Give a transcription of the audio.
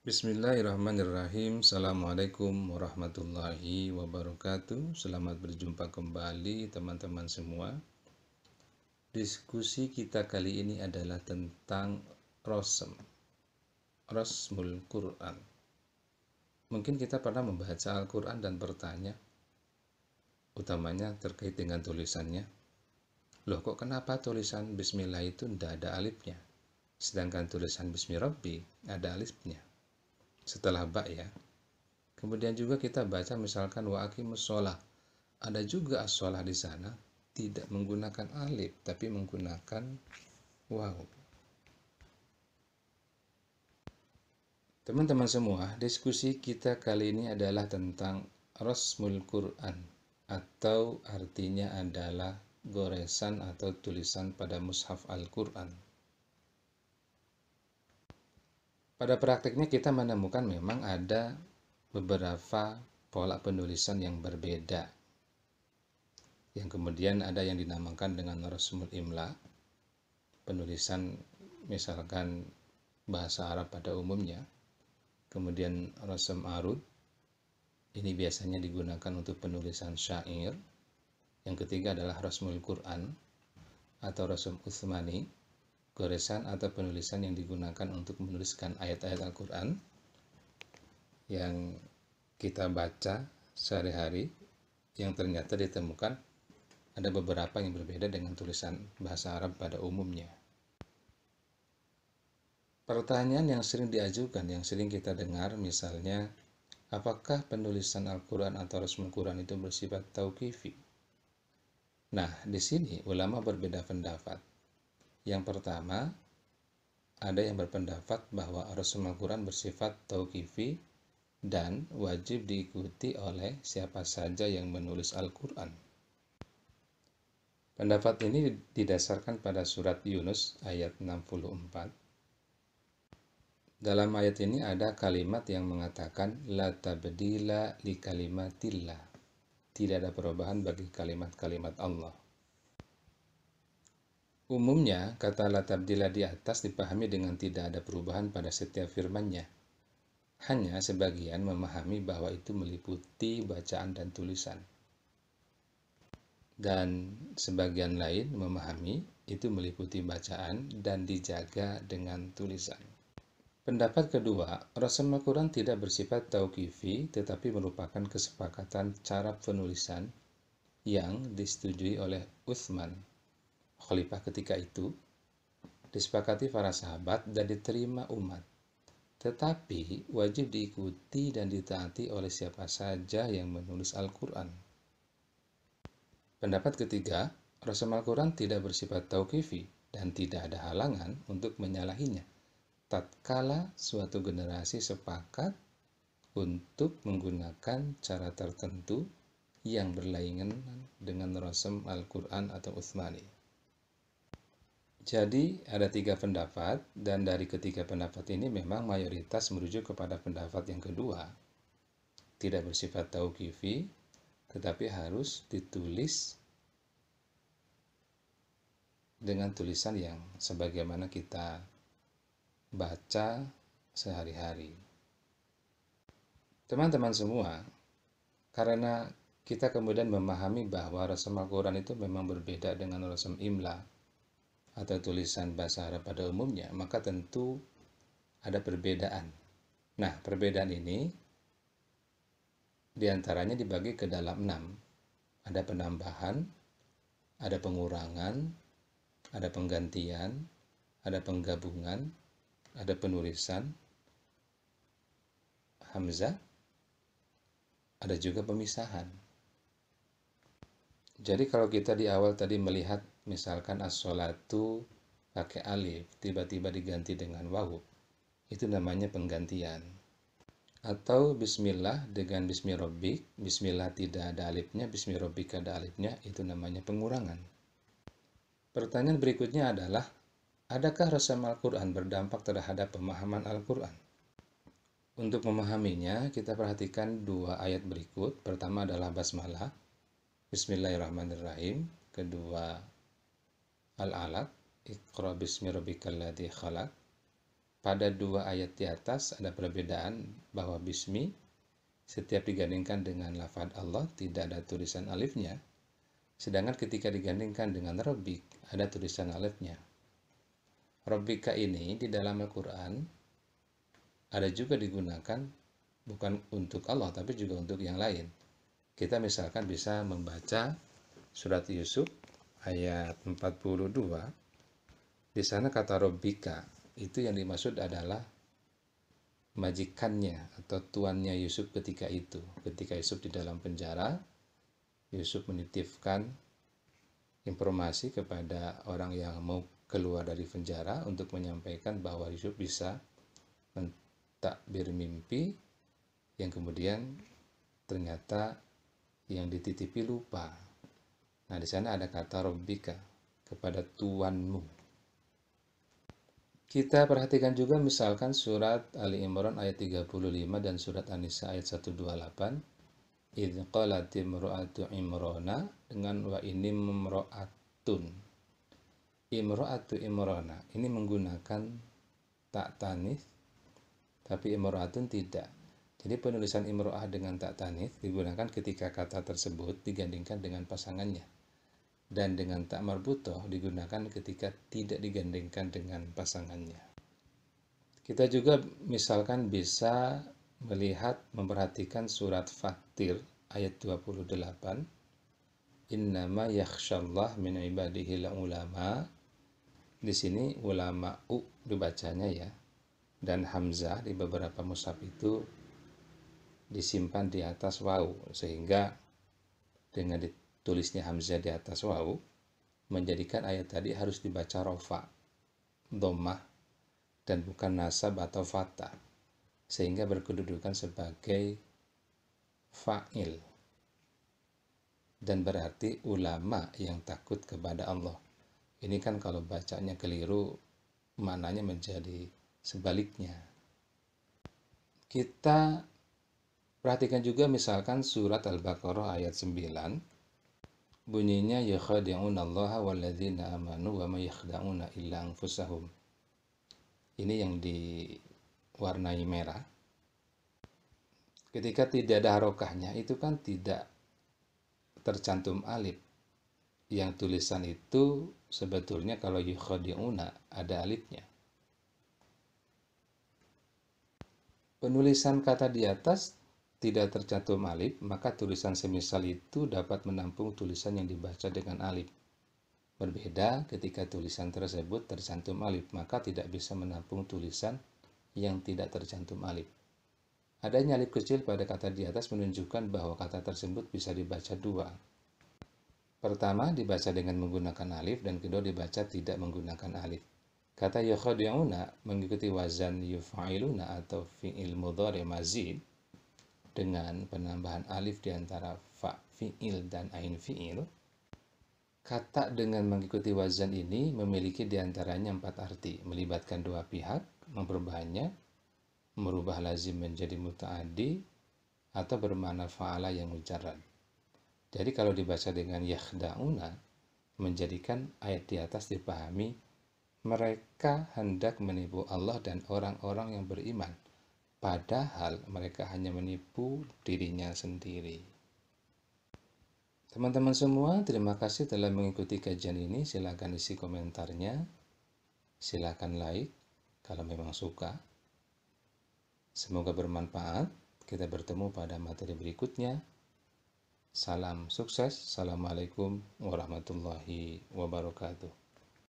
Bismillahirrahmanirrahim. Assalamualaikum warahmatullahi wabarakatuh. Selamat berjumpa kembali teman-teman semua. Diskusi kita kali ini adalah tentang Rasmul Quran. Mungkin kita pernah membaca Al-Quran dan bertanya, utamanya terkait dengan tulisannya. Loh, kok kenapa tulisan Bismillah itu tidak ada alifnya? Sedangkan tulisan Bismi Rabbi ada alifnya. Setelah ba ya. Kemudian juga kita baca misalkan wa aqimus shalah. Ada juga as-shalah di sana tidak menggunakan alif tapi menggunakan waw. Teman-teman semua, diskusi kita kali ini adalah tentang Rasmul Quran atau artinya adalah goresan atau tulisan pada mushaf Al-Quran. Pada praktiknya kita menemukan memang ada beberapa pola penulisan yang berbeda. Yang kemudian ada yang dinamakan dengan Rasmul Imla, penulisan misalkan bahasa Arab pada umumnya. Kemudian Rasm Arud, ini biasanya digunakan untuk penulisan syair. Yang ketiga adalah Rasmul Quran atau Rasm Utsmani, goresan atau penulisan yang digunakan untuk menuliskan ayat-ayat Al-Quran yang kita baca sehari-hari, yang ternyata ditemukan ada beberapa yang berbeda dengan tulisan bahasa Arab pada umumnya. Pertanyaan yang sering diajukan, yang sering kita dengar misalnya, apakah penulisan Al-Quran atau Rasmul Quran itu bersifat tauqifi? Nah, di sini ulama berbeda pendapat. Yang pertama, ada yang berpendapat bahwa Rasmul Quran bersifat tauqifi dan wajib diikuti oleh siapa saja yang menulis Al-Quran. Pendapat ini didasarkan pada surat Yunus ayat 64. Dalam ayat ini ada kalimat yang mengatakan la tabdila li kalimatillah. Tidak ada perubahan bagi kalimat-kalimat Allah. Umumnya, kata la tabdila di atas dipahami dengan tidak ada perubahan pada setiap firman-Nya. Hanya sebagian memahami bahwa itu meliputi bacaan dan tulisan. Dan sebagian lain memahami itu meliputi bacaan dan dijaga dengan tulisan. Pendapat kedua, Rasmul Quran tidak bersifat tauqifi tetapi merupakan kesepakatan cara penulisan yang disetujui oleh Utsman, khalifah ketika itu, disepakati para sahabat dan diterima umat. Tetapi wajib diikuti dan ditaati oleh siapa saja yang menulis Al-Quran. Pendapat ketiga, Rasmul Quran tidak bersifat tauqifi dan tidak ada halangan untuk menyalahinya tatkala suatu generasi sepakat untuk menggunakan cara tertentu yang berlainan dengan Rasm Al-Quran atau Utsmani. Jadi ada 3 pendapat, dan dari ketiga pendapat ini memang mayoritas merujuk kepada pendapat yang kedua, tidak bersifat tauqifi tetapi harus ditulis dengan tulisan yang sebagaimana kita baca sehari-hari. Teman-teman semua, karena kita kemudian memahami bahwa Rasm Al-Quran itu memang berbeda dengan Rasm Imla atau tulisan bahasa Arab pada umumnya, maka tentu ada perbedaan. Nah, perbedaan ini diantaranya dibagi ke dalam 6. Ada penambahan, ada pengurangan, ada penggantian, ada penggabungan, ada penulisan hamzah, ada juga pemisahan. Jadi kalau kita di awal tadi melihat misalkan as-sholatu pakai alif, tiba-tiba diganti dengan waw, itu namanya penggantian. Atau bismillah dengan bismi rabbik, bismillah tidak ada alifnya, bismi rabbik ada alifnya, itu namanya pengurangan. Pertanyaan berikutnya adalah, adakah Rasm Al-Quran berdampak terhadap pemahaman Al-Quran? Untuk memahaminya, kita perhatikan 2 ayat berikut. Pertama adalah basmalah, Bismillahirrahmanirrahim. Kedua, Al-Alaq, Iqra bismi rabbikal ladzi khalaq. pada dua ayat di atas ada perbedaan bahwa bismi setiap digandingkan dengan lafaz Allah tidak ada tulisan alifnya, sedangkan ketika digandingkan dengan Rabbik ada tulisan alifnya. Rabbika ini di dalam Al-Quran ada juga digunakan bukan untuk Allah tapi juga untuk yang lain. Kita misalkan bisa membaca surat Yusuf ayat 42. Di sana kata Rabbika itu yang dimaksud adalah majikannya atau tuannya Yusuf ketika itu. Ketika Yusuf di dalam penjara, Yusuf menitipkan informasi kepada orang yang mau keluar dari penjara untuk menyampaikan bahwa Yusuf bisa mentakbir mimpi yang kemudian ternyata yang dititipi lupa. Nah, di sana ada kata Rabbika, kepada tuanmu. Kita perhatikan juga misalkan surat Ali Imran ayat 35 dan surat An-Nisa ayat 128. Idz qalat imra'atu Imrana dengan wa ini imra'atun. Imra'atu Imrana ini menggunakan tak tanis, tapi imra'atun tidak. Jadi penulisan imra'ah dengan tak tanis digunakan ketika kata tersebut digandingkan dengan pasangannya. Dan dengan tak marbutoh digunakan ketika tidak digandingkan dengan pasangannya. Kita juga misalkan bisa melihat, memperhatikan surat Fatir ayat 28. Innama yakhshallah min ibadihi ulama. Di sini ulama'u dibacanya ya. Dan hamzah di beberapa mushaf itu disimpan di atas waw, sehingga dengan tulisnya hamzah di atas waw menjadikan ayat tadi harus dibaca rofa, dhammah, dan bukan nasab atau fathah, sehingga berkedudukan sebagai fa'il dan berarti ulama yang takut kepada Allah. Ini kan kalau bacanya keliru maknanya menjadi sebaliknya. Kita perhatikan juga misalkan surat Al-Baqarah ayat 9. Bunyinya yakhadi'una Allah walladzina amanu wa ma yakhda'una illa anfusahum. Ini yang diwarnai merah. Ketika tidak ada harokahnya itu kan tidak tercantum alif. Yang tulisan itu sebetulnya kalau yakhadi'una ada alifnya. Penulisan kata di atas tidak tercantum alif, maka tulisan semisal itu dapat menampung tulisan yang dibaca dengan alif. Berbeda ketika tulisan tersebut tercantum alif, maka tidak bisa menampung tulisan yang tidak tercantum alif. Adanya alif kecil pada kata di atas menunjukkan bahwa kata tersebut bisa dibaca dua. Pertama dibaca dengan menggunakan alif dan kedua dibaca tidak menggunakan alif. Kata yakhadi'una mengikuti wazan yuf'iluna atau fi'il mudhari mazid dengan penambahan alif di antara fa fi'il dan ain fi'il. Kata dengan mengikuti wazan ini memiliki diantaranya 4 arti, melibatkan dua pihak, memperbanyak, merubah lazim menjadi muta'addi, atau bermakna fa'ala yang mujarrad. Jadi kalau dibaca dengan yakhda'una, menjadikan ayat di atas dipahami mereka hendak menipu Allah dan orang-orang yang beriman. Padahal mereka hanya menipu dirinya sendiri. Teman-teman semua, terima kasih telah mengikuti kajian ini. Silakan isi komentarnya. Silakan like kalau memang suka. Semoga bermanfaat. Kita bertemu pada materi berikutnya. Salam sukses. Assalamualaikum warahmatullahi wabarakatuh.